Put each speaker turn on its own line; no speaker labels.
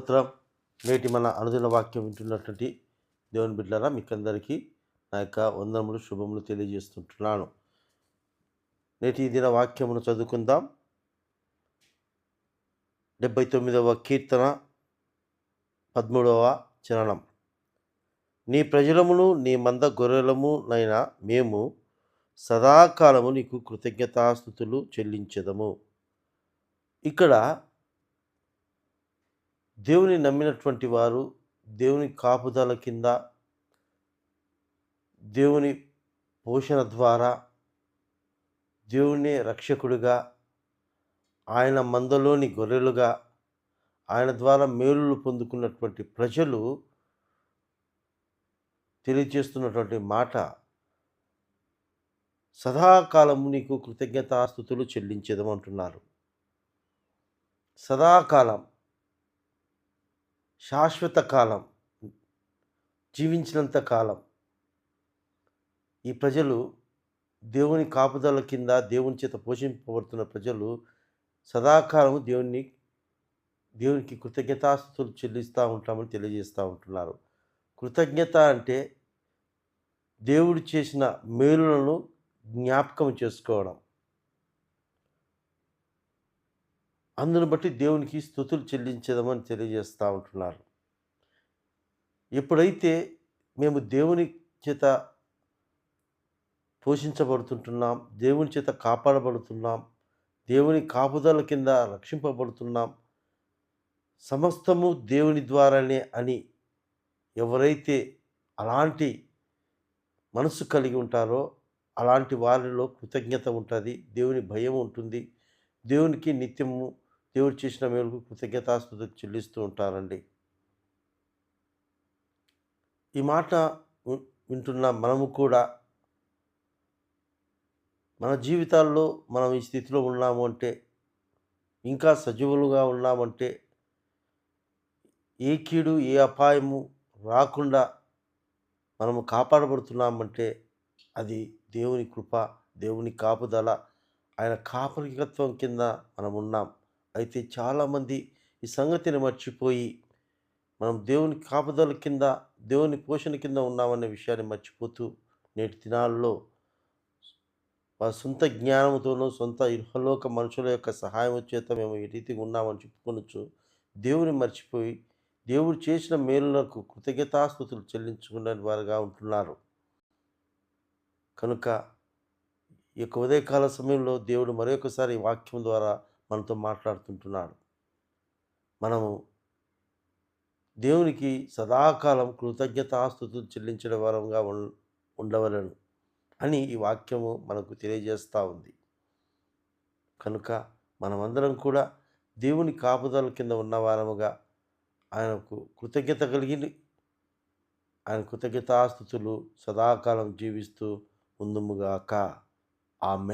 స్తోత్రం. నేటి మన అనుదిన వాక్యం వింటున్నటువంటి దేవుని బిడ్డలారా, మీకందరికీ నా యొక్క వందనములు శుభములు తెలియజేస్తుంటున్నాను. నేటి ఈ దిన వాక్యమును చదువుకుందాం. 79వ కీర్తన 13వ చరణం. నీ ప్రజలమును నీ మంద గొర్రెలము నైనా మేము సదాకాలము నీకు కృతజ్ఞతాస్తుతులు చెల్లించెదము. ఇక్కడ దేవుని నమ్మినటువంటి వారు దేవుని కాపుదల కింద, దేవుని పోషణ ద్వారా, దేవుని రక్షకుడిగా, ఆయన మందలోని గొర్రెలుగా, ఆయన ద్వారా మేలులు పొందుకున్నటువంటి ప్రజలు తెలియజేస్తున్నటువంటి మాట, సదాకాలము నీకు కృతజ్ఞతాస్తుతులు చెల్లించెదమంటున్నారు. సదాకాలం, శాశ్వత కాలం, జీవించినంత కాలం ఈ ప్రజలు దేవుని కాపుదల కింద, దేవుని చేత పోషింపబడుతున్న ప్రజలు సదాకాలము దేవునికి కృతజ్ఞతాస్తుతులు చెల్లిస్తూ ఉంటామని తెలియజేస్తూ ఉంటున్నారు. కృతజ్ఞత అంటే దేవుడు చేసిన మేలులను జ్ఞాపకం చేసుకోవడం, అందును బట్టి దేవునికి స్తుతులు చెల్లించేదమని తెలియజేస్తూ ఉంటున్నారు. ఎప్పుడైతే మేము దేవుని చేత పోషించబడుతుంటున్నాం, దేవుని చేత కాపాడబడుతున్నాం, దేవుని కాపుదల కింద రక్షింపబడుతున్నాం, సమస్తము దేవుని ద్వారానే అని ఎవరైతే అలాంటి మనసు కలిగి ఉంటారో అలాంటి వారిలో కృతజ్ఞత ఉంటుంది, దేవుని భయం ఉంటుంది, దేవునికి నిత్యము దేవుడు చేసిన మేలుకు కృతజ్ఞతాస్తుతులు చెల్లిస్తూ ఉంటారండి. ఈ మాట వింటున్న మనము కూడా మన జీవితాల్లో మనం ఈ స్థితిలో ఉన్నాము అంటే, ఇంకా సజీవులుగా ఉన్నామంటే, ఏ కీడు ఏ అపాయము రాకుండా మనము కాపాడబడుతున్నామంటే అది దేవుని కృప, దేవుని కాపుదల, ఆయన కాపరికత్వం కింద మనం ఉన్నాం. అయితే చాలామంది ఈ సంగతిని మర్చిపోయి మనం దేవుని కాపుదల కింద, దేవుని పోషణ కింద ఉన్నామనే విషయాన్ని మర్చిపోతూ నేటి దినాల్లో వారి సొంత జ్ఞానంతోనూ, సొంత ఇహలోక మనుషుల యొక్క సహాయం చేత మేము ఈ రీతిగా ఉన్నామని చెప్పుకొనొచ్చు దేవుని మర్చిపోయి దేవుడు చేసిన మేలులకు కృతజ్ఞతాస్తుతులు చెల్లించుకునే వారుగా ఉంటున్నారు. కనుక ఈ యొక్క ఉదయకాల సమయంలో దేవుడు మరొకసారి వాక్యం ద్వారా మనతో మాట్లాడుతుంటున్నాడు. మనము దేవునికి సదాకాలం కృతజ్ఞతాస్తుతులు చెల్లించడం వారంగా ఉండవలను అని ఈ వాక్యము మనకు తెలియజేస్తూ ఉంది. కనుక మనమందరం కూడా దేవుని కాపుదల కింద ఉన్నవారముగా ఆయనకు కృతజ్ఞత కలిగి, ఆయన కృతజ్ఞతాస్తుతులు సదాకాలం జీవిస్తూ ఉందుముగాక. ఆమేన్.